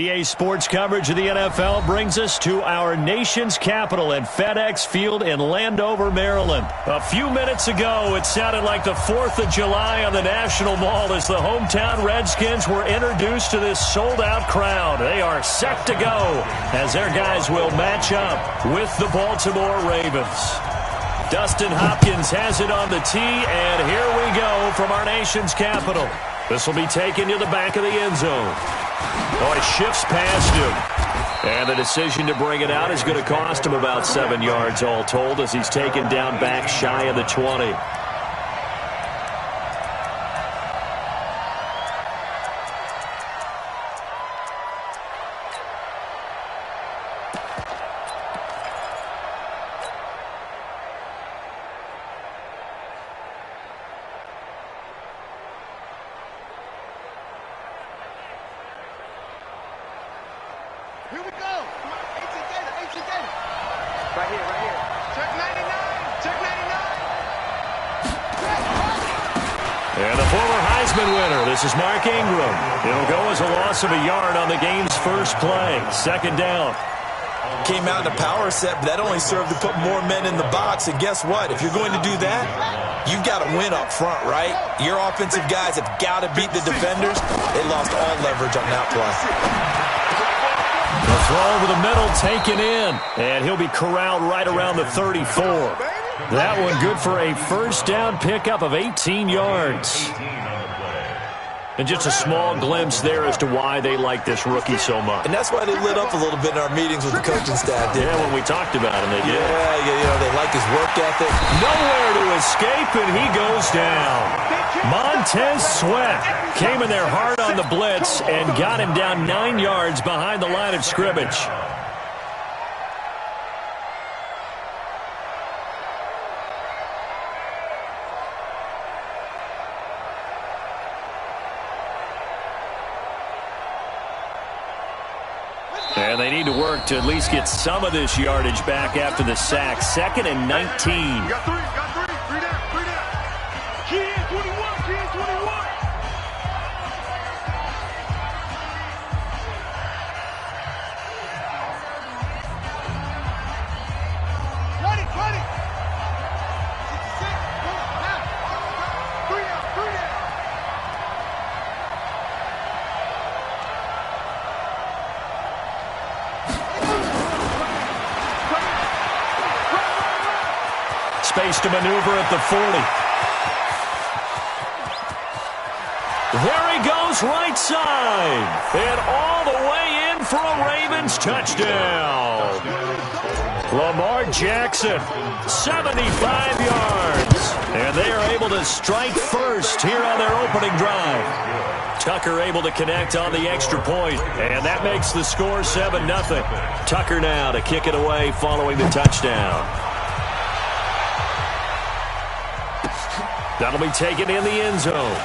EA Sports coverage of the NFL brings us to our nation's capital at FedEx Field in Landover, Maryland. A few minutes ago, it sounded like the 4th of July on the National Mall as the hometown Redskins were introduced to this sold-out crowd. They are set to go as their guys will match up with the Baltimore Ravens. Dustin Hopkins has it on the tee, and here we go from our nation's capital. This will be taken to the back of the end zone. Oh, he shifts past him. And the decision to bring it out is going to cost him about 7 yards all told as he's taken down back shy of the 20. Here we go. Come on, 18 data. Right here. Check 99. Check 99. And the former Heisman winner, this is Mark Ingram. It'll go as a loss of a yard on the game's first play. Second down. Came out in a power set, but that only served to put more men in the box. And guess what? If you're going to do that, you've got to win up front, right? Your offensive guys have got to beat the defenders. They lost all leverage on that play. The throw over the middle taken in, and he'll be corralled right around the 34. That one good for a first down pickup of 18 yards. And just a small glimpse there as to why they like this rookie so much. And that's why they lit up a little bit in our meetings with the coaching staff. Yeah, when we talked about him, they did. Yeah, they like his work ethic. Nowhere to escape, and he goes down. Montez Sweat came in there hard on the blitz and got him down 9 yards behind the line of scrimmage. And they need to work to at least get some of this yardage back after the sack. 2nd and 19. You got three. Three down. Key in 21. Ready. 66. Now. Three down. Space to maneuver at the 40. There he goes right side. And all the way in for a Ravens touchdown. Lamar Jackson, 75 yards. And they are able to strike first here on their opening drive. Tucker able to connect on the extra point, and that makes the score 7-0. Tucker now to kick it away following the touchdown. That'll be taken in the end zone.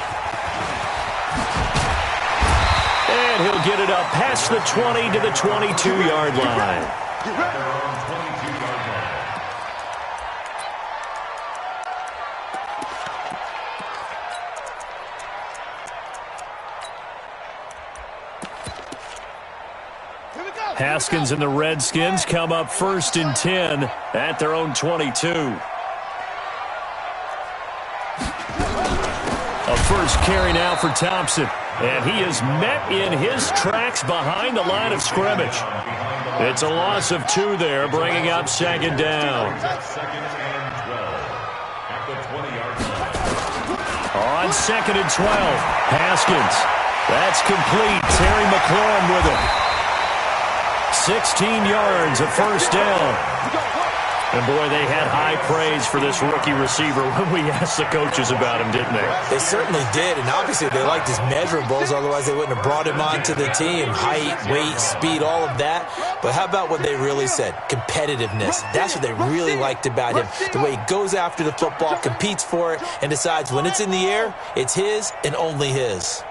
And he'll get it up past the 20 to the 22-yard line. Haskins and the Redskins come up 1st and 10 at their own 22. A first carry now for Thompson. And he is met in his tracks behind the line of scrimmage. It's a loss of 2 there, bringing up 2nd down. On 2nd and 12, Haskins. That's complete. Terry McLaurin with him. 16 yards, a first down. And, boy, they had high praise for this rookie receiver when we asked the coaches about him, didn't they? They certainly did, and obviously they liked his measurables. Otherwise, they wouldn't have brought him onto the team. Height, weight, speed, all of that. But how about what they really said? Competitiveness. That's what they really liked about him. The way he goes after the football, competes for it, and decides when it's in the air, it's his and only his.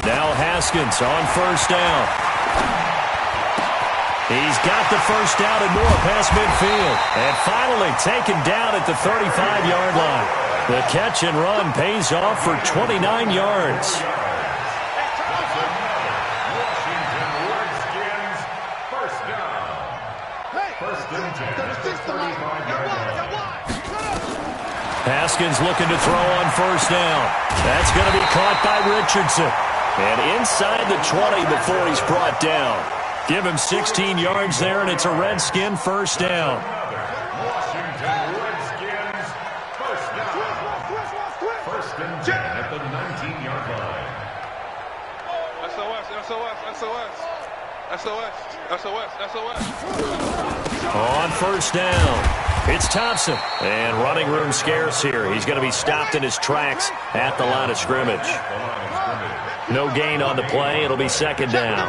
Now Haskins on first down. He's got the first down and more past midfield. And finally taken down at the 35-yard line. The catch and run pays off for 29 yards. Haskins looking to throw on first down. That's going to be caught by Richardson. And inside the 20 before he's brought down. Give him 16 yards there, and it's a Redskin first down. First and 10 at the 19-yard line. SOS. On first down, it's Thompson. And running room scarce here. He's going to be stopped in his tracks at the line of scrimmage. No gain on the play. It'll be second down.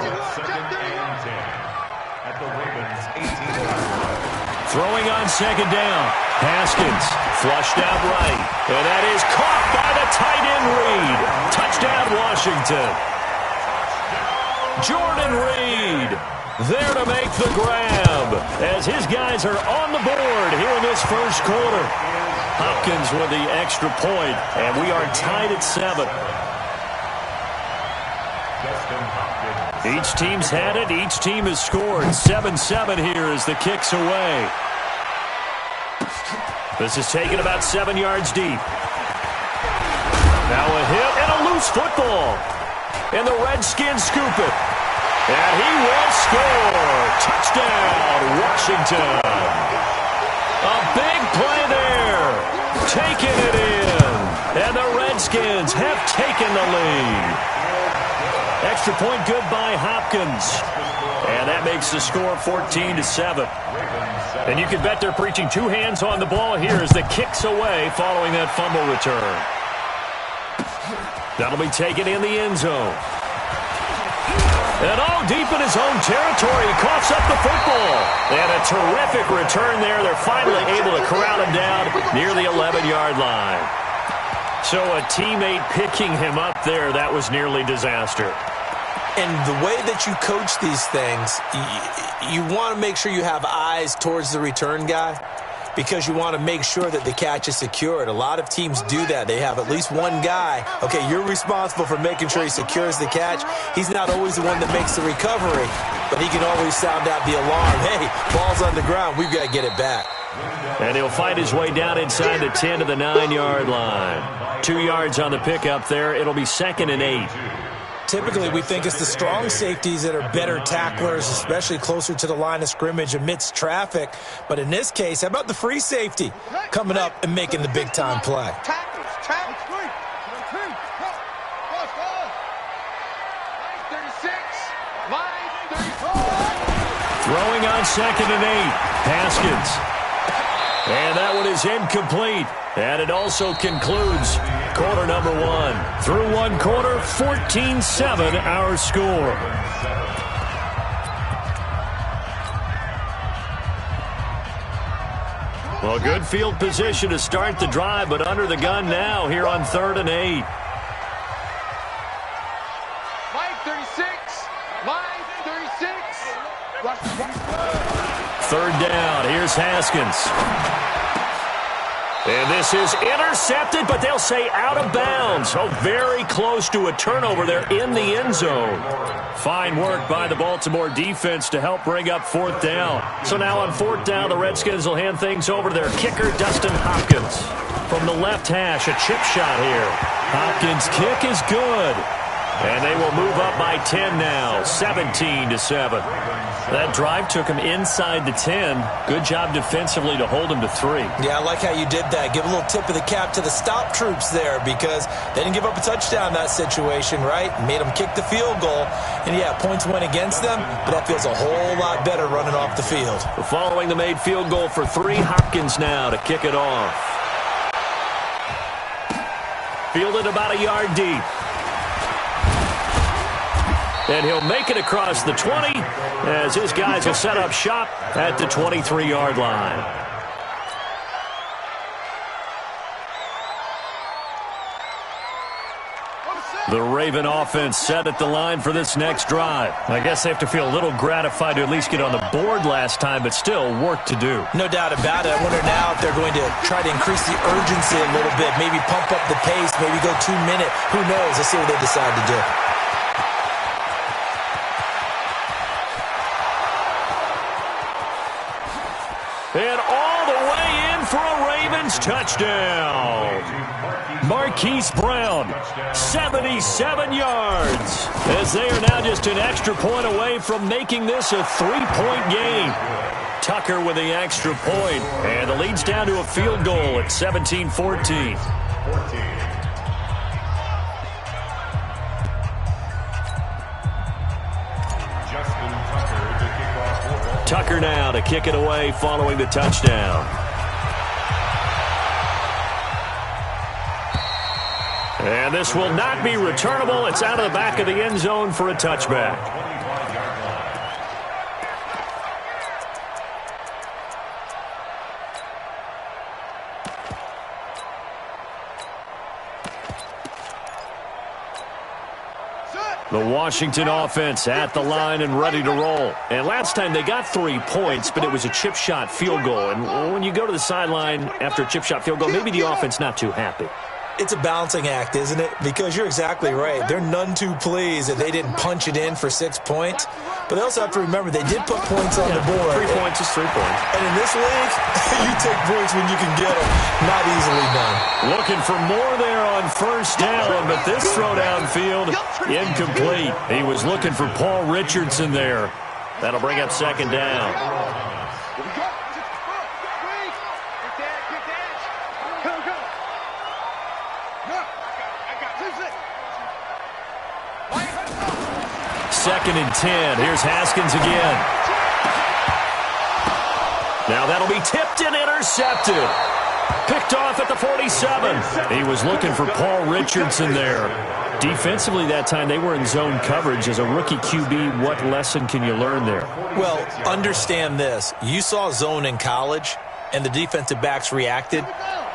Throwing on second down. Haskins flushed out right. And that is caught by the tight end Reed. Touchdown, Washington. Jordan Reed there to make the grab as his guys are on the board here in this first quarter. Hopkins with the extra point, and we are tied at 7. Each team's had it. Each team has scored. 7-7 here as the kick's away. This is taken about 7 yards deep. Now a hit and a loose football. And the Redskins scoop it. And he will score. Touchdown, Washington. A big play there. Taking it in. And the Redskins have taken the lead. Extra point good by Hopkins. And that makes the score 14-7. And you can bet they're preaching two hands on the ball here as the kick's away following that fumble return. That'll be taken in the end zone. And deep in his own territory, he coughs up the football. And a terrific return there. They're finally able to corral him down near the 11-yard line. So a teammate picking him up there, that was nearly disaster. And the way that you coach these things, you want to make sure you have eyes towards the return guy because you want to make sure that the catch is secured. A lot of teams do that. They have at least one guy. Okay, you're responsible for making sure he secures the catch. He's not always the one that makes the recovery, but he can always sound out the alarm. Hey, ball's on the ground. We've got to get it back. And he'll fight his way down inside the 10 to the 9-yard line. 2 yards on the pickup there. It'll be 2nd and 8. Typically, we think it's the strong safeties that are better tacklers, especially closer to the line of scrimmage amidst traffic. But in this case, how about the free safety coming up and making the big-time play? Throwing on 2nd and 8. Haskins. And that one is incomplete. And it also concludes quarter number 1. Through one quarter, 14-7 our score. Well, good field position to start the drive, but under the gun now here on 3rd and 8. Third down. Here's Haskins. And this is intercepted, but they'll say out of bounds. Oh, very close to a turnover there in the end zone. Fine work by the Baltimore defense to help bring up 4th down. So now on 4th down, the Redskins will hand things over to their kicker, Dustin Hopkins. From the left hash, a chip shot here. Hopkins' kick is good. And they will move up by 10 now, 17-7. That drive took him inside the 10. Good job defensively to hold him to 3. Yeah, I like how you did that. Give a little tip of the cap to the stop troops there because they didn't give up a touchdown in that situation, right? Made them kick the field goal. And, yeah, points went against them, but that feels a whole lot better running off the field. Following the made field goal for 3, Hopkins now to kick it off. Fielded about a yard deep. And he'll make it across the 20 as his guys will set up shop at the 23-yard line. The Raven offense set at the line for this next drive. I guess they have to feel a little gratified to at least get on the board last time, but still work to do. No doubt about it. I wonder now if they're going to try to increase the urgency a little bit, maybe pump up the pace, maybe go 2-minute. Who knows? Let's see what they decide to do. And all the way in for a Ravens touchdown. Marquise Brown, 77 yards, as they are now just an extra point away from making this a 3-point game. Tucker with the extra point, and the lead's down to a field goal at 17-14. Tucker now to kick it away following the touchdown. And this will not be returnable. It's out of the back of the end zone for a touchback. The Washington offense at the line and ready to roll. And last time they got 3 points, but it was a chip shot field goal. And when you go to the sideline after a chip shot field goal, maybe the offense not too happy. It's a balancing act, isn't it? Because you're exactly right. They're none too pleased that they didn't punch it in for 6 points. But they also have to remember they did put points on the board. 3 points is 3 points. And in this league, you take points when you can get them. Not easily done. Looking for more there on first down, but this throw downfield, incomplete. He was looking for Paul Richardson there. That'll bring up second down. Second and 10. Here's Haskins again. Now that'll be tipped and intercepted. Picked off at the 47. He was looking for Paul Richardson there. Defensively that time, they were in zone coverage. As a rookie QB, what lesson can you learn there? Well, understand this. You saw zone in college, and the defensive backs reacted,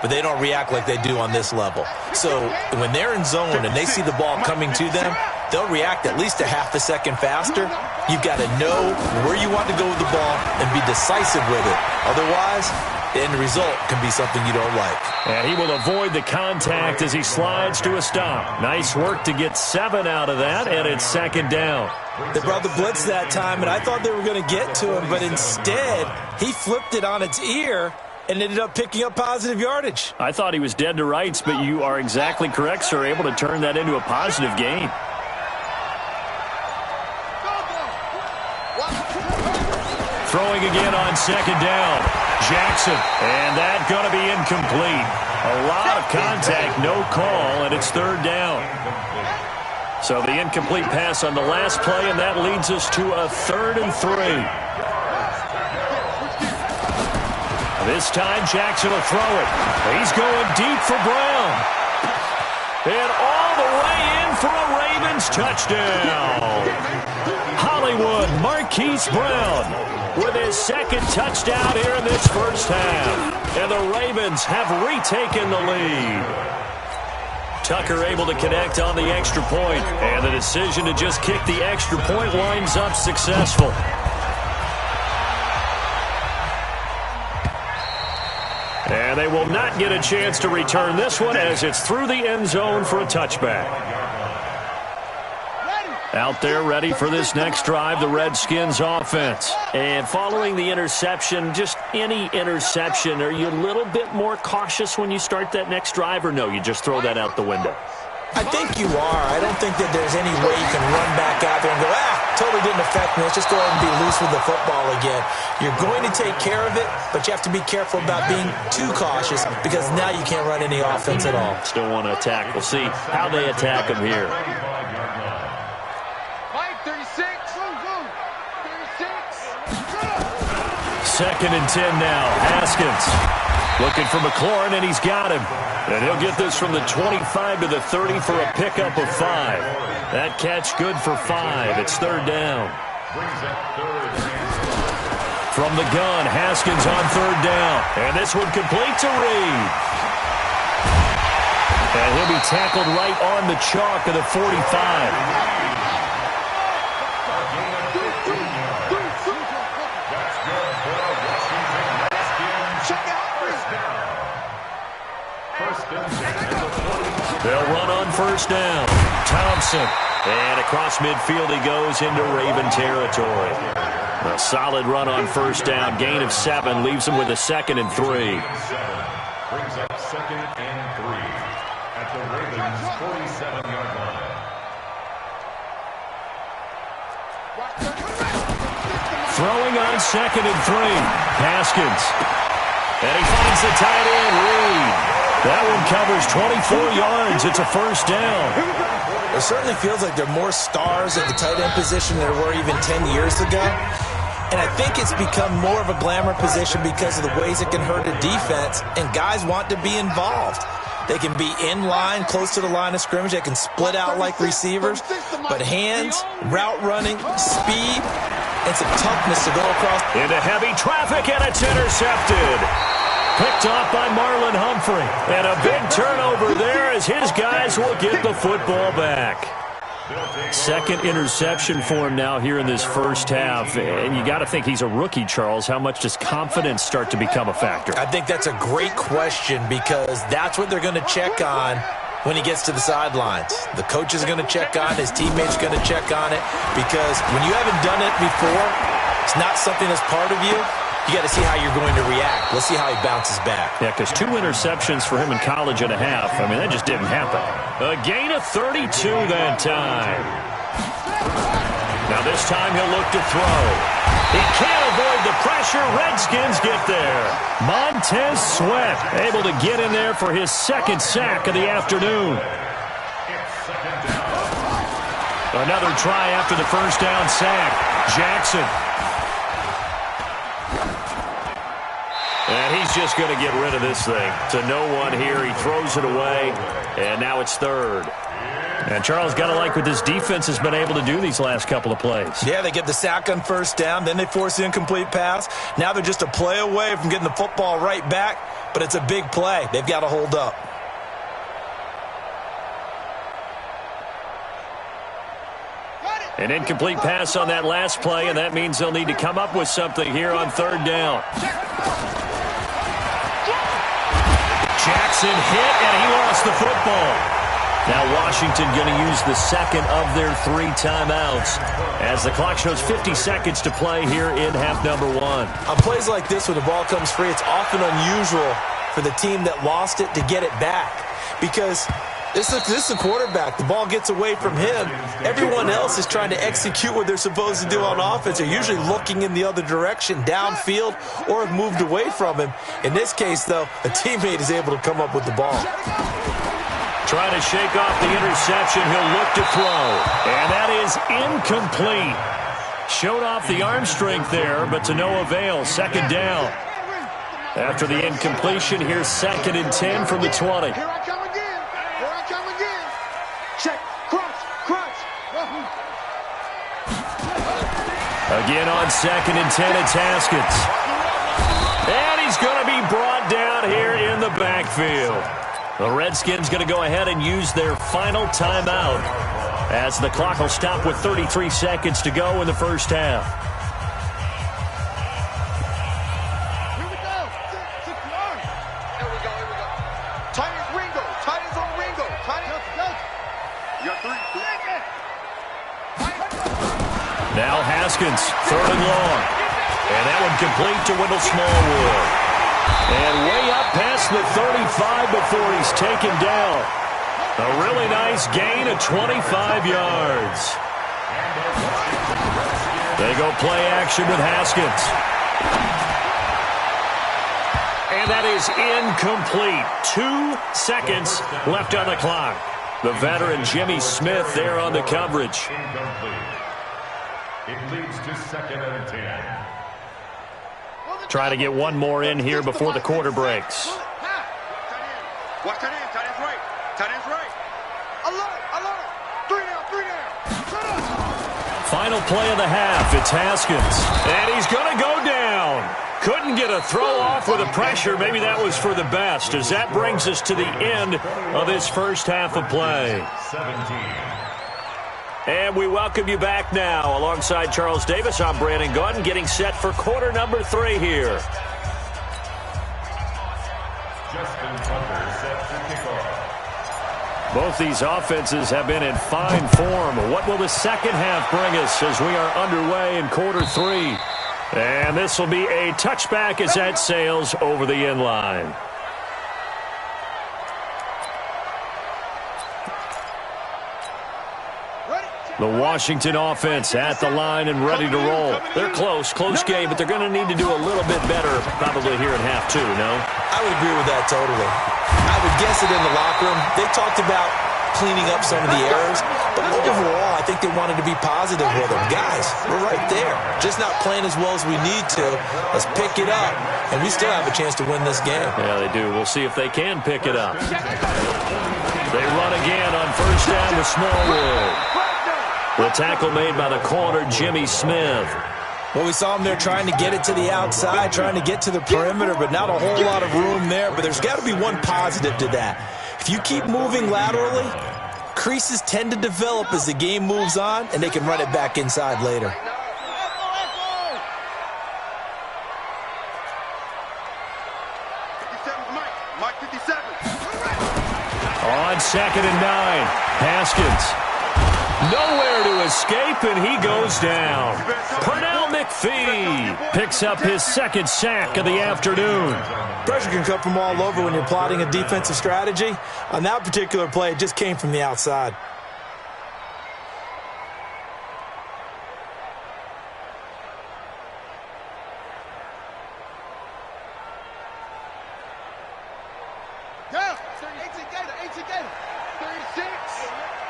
but they don't react like they do on this level. So when they're in zone and they see the ball coming to them, they'll react at least a half a second faster. You've got to know where you want to go with the ball and be decisive with it. Otherwise, the end result can be something you don't like. And he will avoid the contact as he slides to a stop. Nice work to get 7 out of that, and it's second down. They brought the blitz that time, and I thought they were going to get to him, but instead, he flipped it on its ear and ended up picking up positive yardage. I thought he was dead to rights, but you are exactly correct, sir. Able to turn that into a positive gain. Throwing again on second down. Jackson, and that going to be incomplete. A lot of contact, no call, and it's third down. So the incomplete pass on the last play, and that leads us to a 3rd and 3. This time, Jackson will throw it. He's going deep for Brown. And all the way in for a Ravens touchdown. Hollywood Marquise Brown with his second touchdown here in this first half. And the Ravens have retaken the lead. Tucker able to connect on the extra point. And the decision to just kick the extra point winds up successful. And they will not get a chance to return this one as it's through the end zone for a touchback. Out there ready for this next drive, the Redskins offense. And following the interception, just any interception, are you a little bit more cautious when you start that next drive, or no, you just throw that out the window? I think you are. I don't think that there's any way you can run back out there and go, totally didn't affect me. Let's just go ahead and be loose with the football again. You're going to take care of it, but you have to be careful about being too cautious because now you can't run any offense at all. Still want to attack. We'll see how they attack them here. 2nd and 10 now. Haskins looking for McLaurin, and he's got him. And he'll get this from the 25 to the 30 for a pickup of 5. That catch good for 5. It's third down. From the gun, Haskins on third down. And this one complete to Reed. And he'll be tackled right on the chalk of the 45. They'll run on first down. Thompson. And across midfield he goes into Raven territory. A solid run on first down. Gain of 7 leaves him with a 2nd and 3. Brings up 2nd and 3 at the Ravens' 47-yard line. Throwing on 2nd and 3. Haskins. And he finds the tight end, Reed. That one covers 24 yards. It's a first down. It certainly feels like there are more stars at the tight end position than there were even 10 years ago. And I think it's become more of a glamour position because of the ways it can hurt a defense, and guys want to be involved. They can be in line, close to the line of scrimmage. They can split out like receivers. But hands, route running, speed, and some toughness to go across. Into heavy traffic, and it's intercepted. Picked off by Marlon Humphrey. And a big turnover there as his guys will get the football back. 2nd interception for him now here in this first half. And you got to think he's a rookie, Charles. How much does confidence start to become a factor? I think that's a great question because that's what they're going to check on when he gets to the sidelines. The coach is going to check on it. His teammates are going to check on it because when you haven't done it before, it's not something that's part of you. You got to see how you're going to react. Let's see how he bounces back. Yeah, because 2 interceptions for him in college and a half. I mean, that just didn't happen. A gain of 32 that time. Now this time he'll look to throw. He can't avoid the pressure. Redskins get there. Montez Sweat able to get in there for his 2nd sack of the afternoon. Another try after the first down sack. Jackson. And he's just going to get rid of this thing. To no one here. He throws it away. And now it's 3rd. And Charles, got to like what this defense has been able to do these last couple of plays. Yeah, they get the sack on first down. Then they force the incomplete pass. Now they're just a play away from getting the football right back. But it's a big play. They've got to hold up. An incomplete pass on that last play, and that means they'll need to come up with something here on 3rd down. Jackson hit, and he lost the football. Now Washington going to use the 2nd of their 3 timeouts as the clock shows 50 seconds to play here in half number 1. On plays like this, when the ball comes free, it's often unusual for the team that lost it to get it back because this is the quarterback. The ball gets away from him. Everyone else is trying to execute what they're supposed to do on offense. They're usually looking in the other direction, downfield, or have moved away from him. In this case, though, a teammate is able to come up with the ball. Trying to shake off the interception. He'll look to throw. And that is incomplete. Showed off the arm strength there, but to no avail. 2nd down. After the incompletion, here's 2nd and 10 from the 20. Here I come again. Here I come again. Check. Crunch. Crunch. Again on 2nd and 10, it's Haskins. And he's going to be brought down here in the backfield. The Redskins going to go ahead and use their final timeout as the clock will stop with 33 seconds to go in the first half. Here we go. Here we go. Tight ends Ringo. Tight ends on Ringo. Tight ends. You got 3. Now Haskins, 3rd and long. And that one complete to Wendell Smallwood. And way up past the 35 before he's taken down. A really nice gain of 25 yards. They go play action with Haskins. And that is incomplete. 2 seconds left on the clock. The veteran Jimmy Smith there on the coverage. Incomplete. It leads to 2nd and 10. Try to get one more in here before the quarter breaks. Watch tight end. Tight end's right. Tight end's right. Alert. Alert. 3 down. 3 down. Final play of the half. It's Haskins. And he's going to go down. Couldn't get a throw off with the pressure. Maybe that was for the best, as that brings us to the end of this first half of play. 17. And we welcome you back now. Alongside Charles Davis, I'm Brandon Gaudin, getting set for quarter number 3 here. Justin Tucker set to kick off. Both these offenses have been in fine form. What will the second half bring us as we are underway in quarter 3? And this will be a touchback as that sails over the end line. The Washington offense at the line and ready to roll. They're close game, but they're going to need to do a little bit better probably here in half two, no? I would agree with that totally. I would guess it in the locker room. They talked about cleaning up some of the errors, but overall, I think they wanted to be positive with them. Guys, we're right there. Just not playing as well as we need to. Let's pick it up, and we still have a chance to win this game. Yeah, they do. We'll see if they can pick it up. They run again on first down with Smallwood. The tackle made by the corner, Jimmy Smith. Well, we saw him there trying to get it to the outside, trying to get to the perimeter, but not a whole lot of room there. But there's got to be one positive to that. If you keep moving laterally, creases tend to develop as the game moves on, and they can run it back inside later. Mike 57. On 2nd and 9, Haskins. Nowhere to escape, and he goes down. Pernell McPhee picks up his second sack of the afternoon. Pressure can come from all over when you're plotting a defensive strategy. On that particular play, it just came from the outside.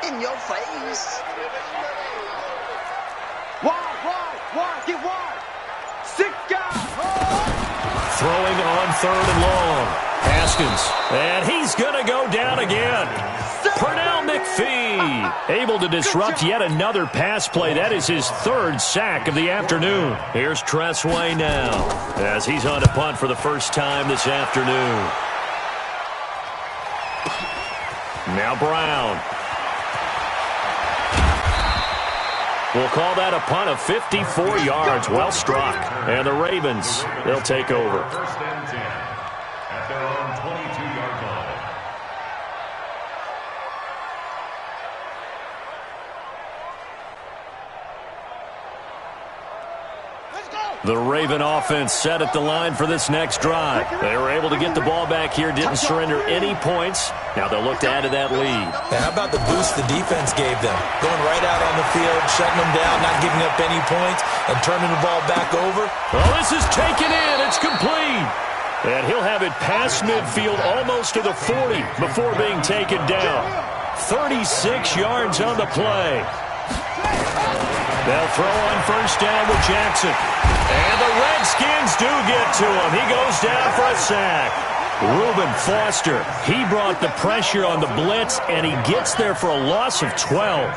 In your face. Wide, get wide. 6 guys. Throwing on 3rd and long. Haskins, and he's going to go down again. Pernell McPhee able to disrupt yet another pass play. That is his 3rd sack of the afternoon. Here's Tressway now as he's on a punt for the first time this afternoon. Now Brown. We'll call that a punt of 54 yards. Well struck. And the Ravens, they'll take over. First and 10 at their own 22-yard line. The Raven offense set at the line for this next drive. They were able to get the ball back here, didn't surrender any points. Now they'll look to add to that lead. And how about the boost the defense gave them? Going right out on the field, shutting them down, not giving up any points, and turning the ball back over. Well, this is taken in. It's complete. And he'll have it past midfield almost to the 40 before being taken down. 36 yards on the play. They'll throw on first down with Jackson. And the Redskins do get to him. He goes down for a sack. Reuben Foster, he brought the pressure on the blitz, and he gets there for a loss of 12.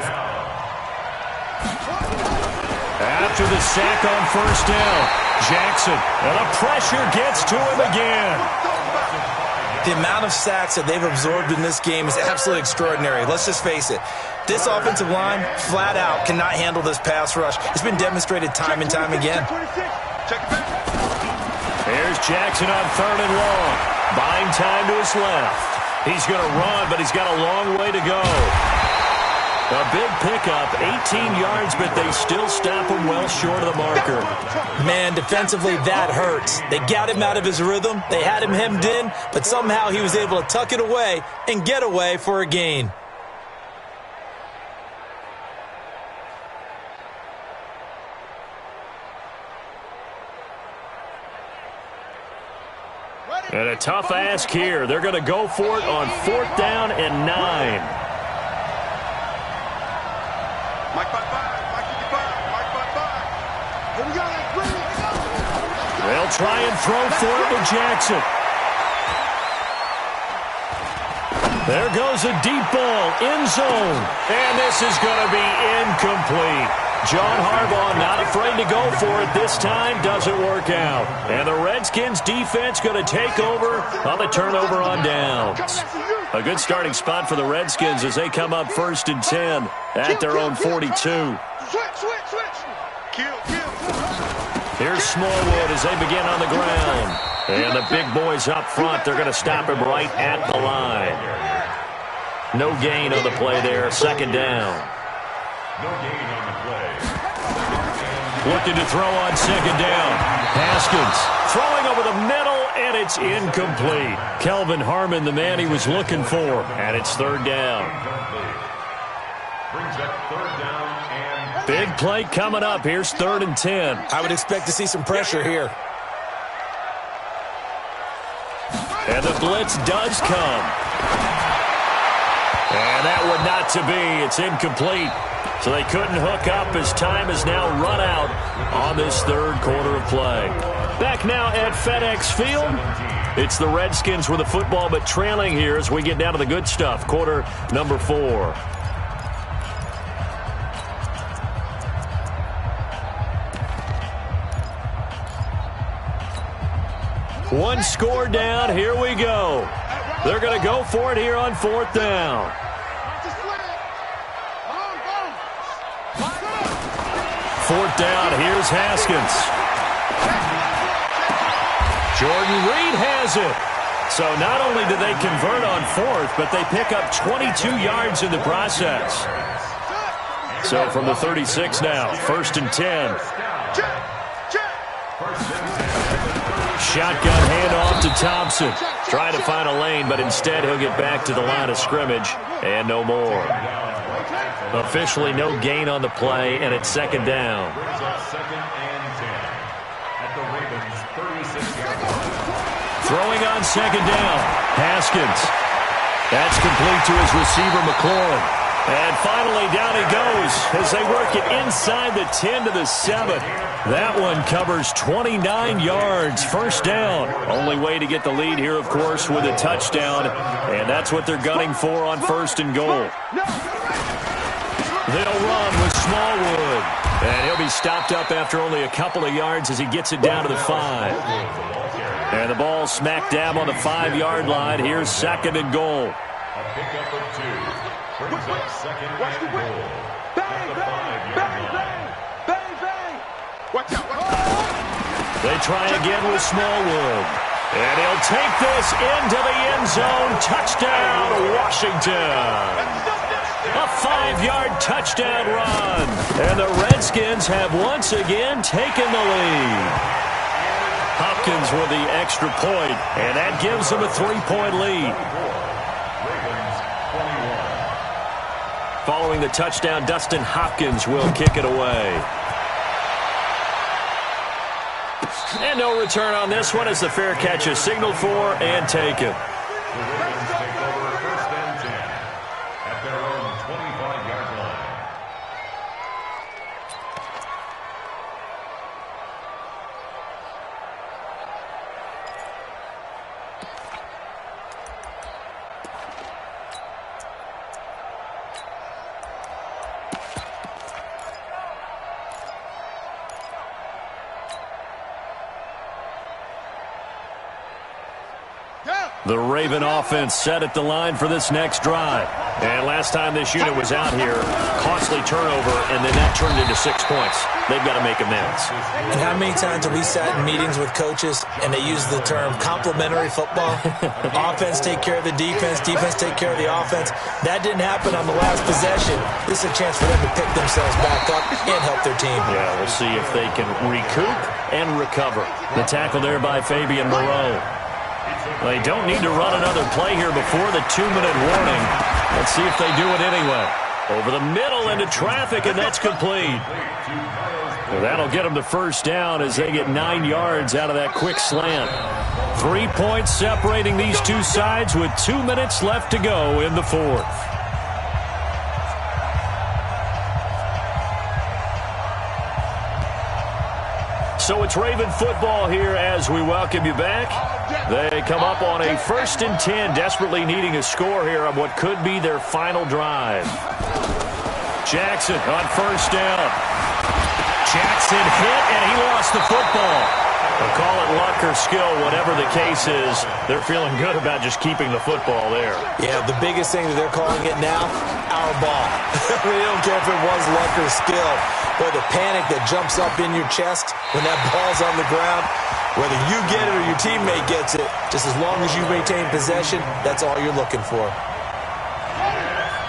After the sack on first down, Jackson, and the pressure gets to him again. The amount of sacks that they've absorbed in this game is absolutely extraordinary. Let's just face it. This offensive line, flat out, cannot handle this pass rush. It's been demonstrated time and time again. Here's Jackson on 3rd and long. Buying time to his left. He's going to run, but he's got a long way to go. A big pickup, 18 yards, but they still stop him well short of the marker. Man, defensively, that hurts. They got him out of his rhythm. They had him hemmed in, but somehow he was able to tuck it away and get away for a gain. And a tough ask here. They're going to go for it on 4th down and 9. Mike 55, Mike 55, Mike 55. Here we go, let's bring it. They'll try and throw for it with Jackson. There goes a deep ball, end zone. And this is going to be incomplete. John Harbaugh not afraid to go for it this time. Doesn't work out. And the Redskins defense going to take over on the turnover on downs. A good starting spot for the Redskins as they come up 1st and 10 at their own 42. Switch. Kill. Here's Smallwood as they begin on the ground. And the big boys up front, they're going to stop him right at the line. No gain on the play there, 2nd down. No gain on the play. 2nd and Looking to throw on second down. Haskins throwing over the middle, and it's incomplete. Kelvin Harmon, the man he was looking for, and it's third down. Brings up third down and Big play coming up. Here's 3rd and 10. I would expect to see some pressure here. And the blitz does come. And that would not to be. It's incomplete. So they couldn't hook up as time is now run out on this third quarter of play. Back now at FedEx Field. It's the Redskins with the football, but trailing here as we get down to the good stuff. Quarter number 4. One score down. Here we go. They're going to go for it here on 4th down. 4th down. Here's Haskins. Jordan Reed has it. So not only do they convert on 4th, but they pick up 22 yards in the process. So from the 36 now, 1st and 10. Shotgun handoff to Thompson. Trying to find a lane, but instead he'll get back to the line of scrimmage and no more. Officially no gain on the play, and it's 2nd down. Throwing on 2nd down. Haskins. That's complete to his receiver, McLaurin. And finally, down he goes as they work it inside the 10 to the 7. That one covers 29 yards. 1st down. Only way to get the lead here, of course, with a touchdown. And that's what they're gunning for on 1st and goal. They'll run with Smallwood. And he'll be stopped up after only a couple of yards as he gets it down to the 5. And the ball smack dab on the 5-yard line. Here's 2nd and goal. a pickup of 2. Brings up 2nd and goal. At the 5-yard line. Watch out. They try again with Smallwood. And he'll take this into the end zone. Touchdown, Washington. A 5-yard touchdown run. And the Redskins have once again taken the lead. Hopkins with the extra point, and that gives them a 3-point lead. Following the touchdown, Dustin Hopkins will kick it away. And no return on this one as the fair catch is signaled for and taken. The Ravens take over 1st and 10 at their own 25-yard line. The Raven offense set at the line for this next drive. And last time this unit was out here, costly turnover, and then that turned into 6 points. They've got to make amends. And how many times have we sat in meetings with coaches and they use the term complementary football? Offense take care of the defense, defense take care of the offense. That didn't happen on the last possession. This is a chance for them to pick themselves back up and help their team. Yeah, we'll see if they can recoup and recover. The tackle there by Fabian Moreau. They don't need to run another play here before the 2-minute warning. Let's see if they do it anyway. Over the middle into traffic, and that's complete. Well, that'll get them the 1st down as they get 9 yards out of that quick slant. 3 points separating these two sides with 2 minutes left to go in the 4th. So it's Raven football here as we welcome you back. They come up on a 1st and 10, desperately needing a score here on what could be their final drive. Jackson on 1st down. Jackson hit, and he lost the football. They'll call it luck or skill, whatever the case is. They're feeling good about just keeping the football there. Yeah, the biggest thing that they're calling it now, our ball. They don't care if it was luck or skill. But the panic that jumps up in your chest when that ball's on the ground, whether you get it or your teammate gets it, just as long as you maintain possession, that's all you're looking for.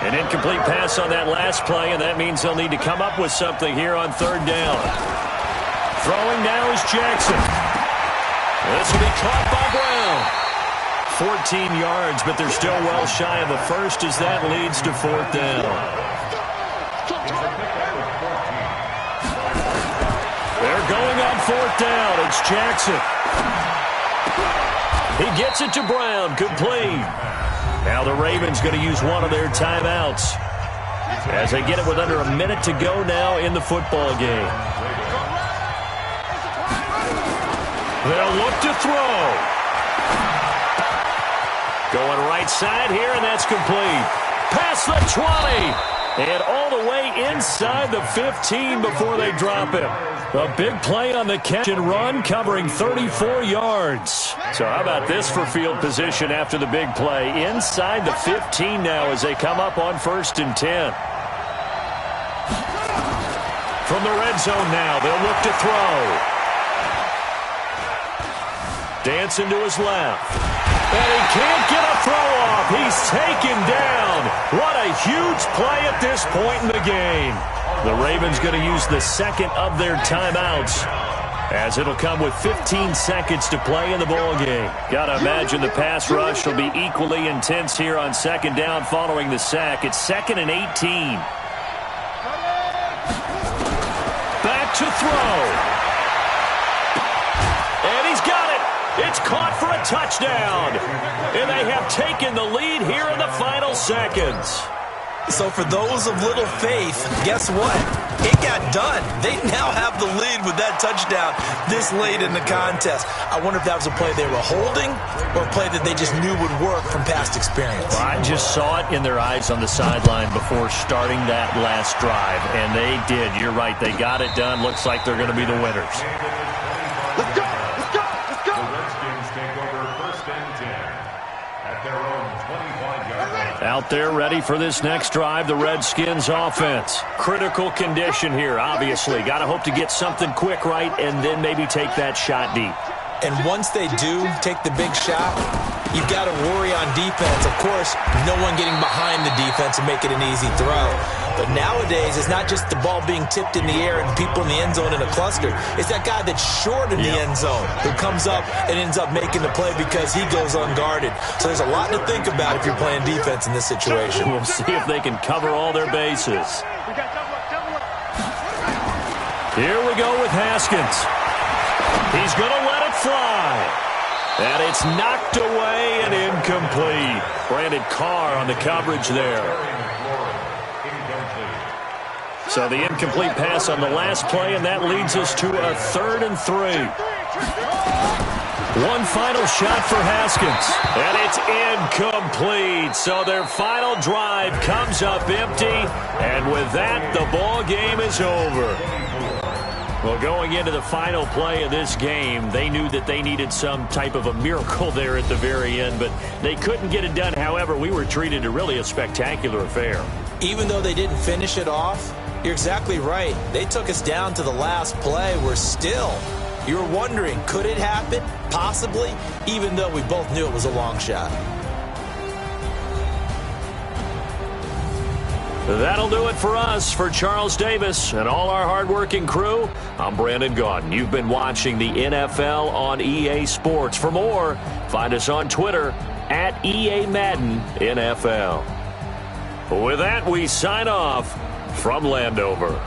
An incomplete pass on that last play, and that means they'll need to come up with something here on 3rd down. Throwing now is Jackson. This will be caught by Brown. 14 yards, but they're still well shy of the first as that leads to 4th down. They're going on 4th down. It's Jackson. He gets it to Brown. Complete. Now the Ravens going to use one of their timeouts as they get it with under a minute to go now in the football game. They'll look to throw. Going right side here, and that's complete. Past the 20. And all the way inside the 15 before they drop it. A big play on the catch and run, covering 34 yards. So how about this for field position after the big play? Inside the 15 now as they come up on 1st and 10. From the red zone now, they'll look to throw. Dancing to his left. And he can't get a throw off. He's taken down. What a huge play at this point in the game. The Ravens going to use the second of their timeouts as it'll come with 15 seconds to play in the ball game. Got to imagine the pass rush will be equally intense here on 2nd down following the sack. It's 2nd and 18. Back to throw. And he's got it. It's caught for a touchdown. And they have taken the lead here in the final seconds. So for those of little faith, guess what? It got done. They now have the lead with that touchdown this late in the contest. I wonder if that was a play they were holding or a play that they just knew would work from past experience. Well, I just saw it in their eyes on the sideline before starting that last drive, and they did. You're right. They got it done. Looks like they're going to be the winners. Let's go! Let's go! Let's go! The Redskins take over 1st and 10 at their own 25-yard line. Out there ready for this next drive, the Redskins offense. Critical condition here, obviously. Got to hope to get something quick right and then maybe take that shot deep. And once they do take the big shot, you've got to worry on defense. Of course, no one getting behind the defense and make it an easy throw. But nowadays, it's not just the ball being tipped in the air and people in the end zone in a cluster. It's that guy that's short in the end zone who comes up and ends up making the play because he goes unguarded. So there's a lot to think about if you're playing defense in this situation. We'll see if they can cover all their bases. Here we go with Haskins. He's going to let it fly. And it's knocked away and incomplete. Brandon Carr on the coverage there. So the incomplete pass on the last play, and that leads us to a 3rd and 3. One final shot for Haskins, and it's incomplete. So their final drive comes up empty, and with that, the ball game is over. Well, going into the final play of this game, they knew that they needed some type of a miracle there at the very end, but they couldn't get it done. However, we were treated to really a spectacular affair. Even though they didn't finish it off, you're exactly right. They took us down to the last play. We're still, you're wondering, could it happen? Possibly, even though we both knew it was a long shot. That'll do it for us. For Charles Davis and all our hardworking crew, I'm Brandon Gaudin. You've been watching the NFL on EA Sports. For more, find us on Twitter at EA Madden NFL. With that, we sign off from Landover.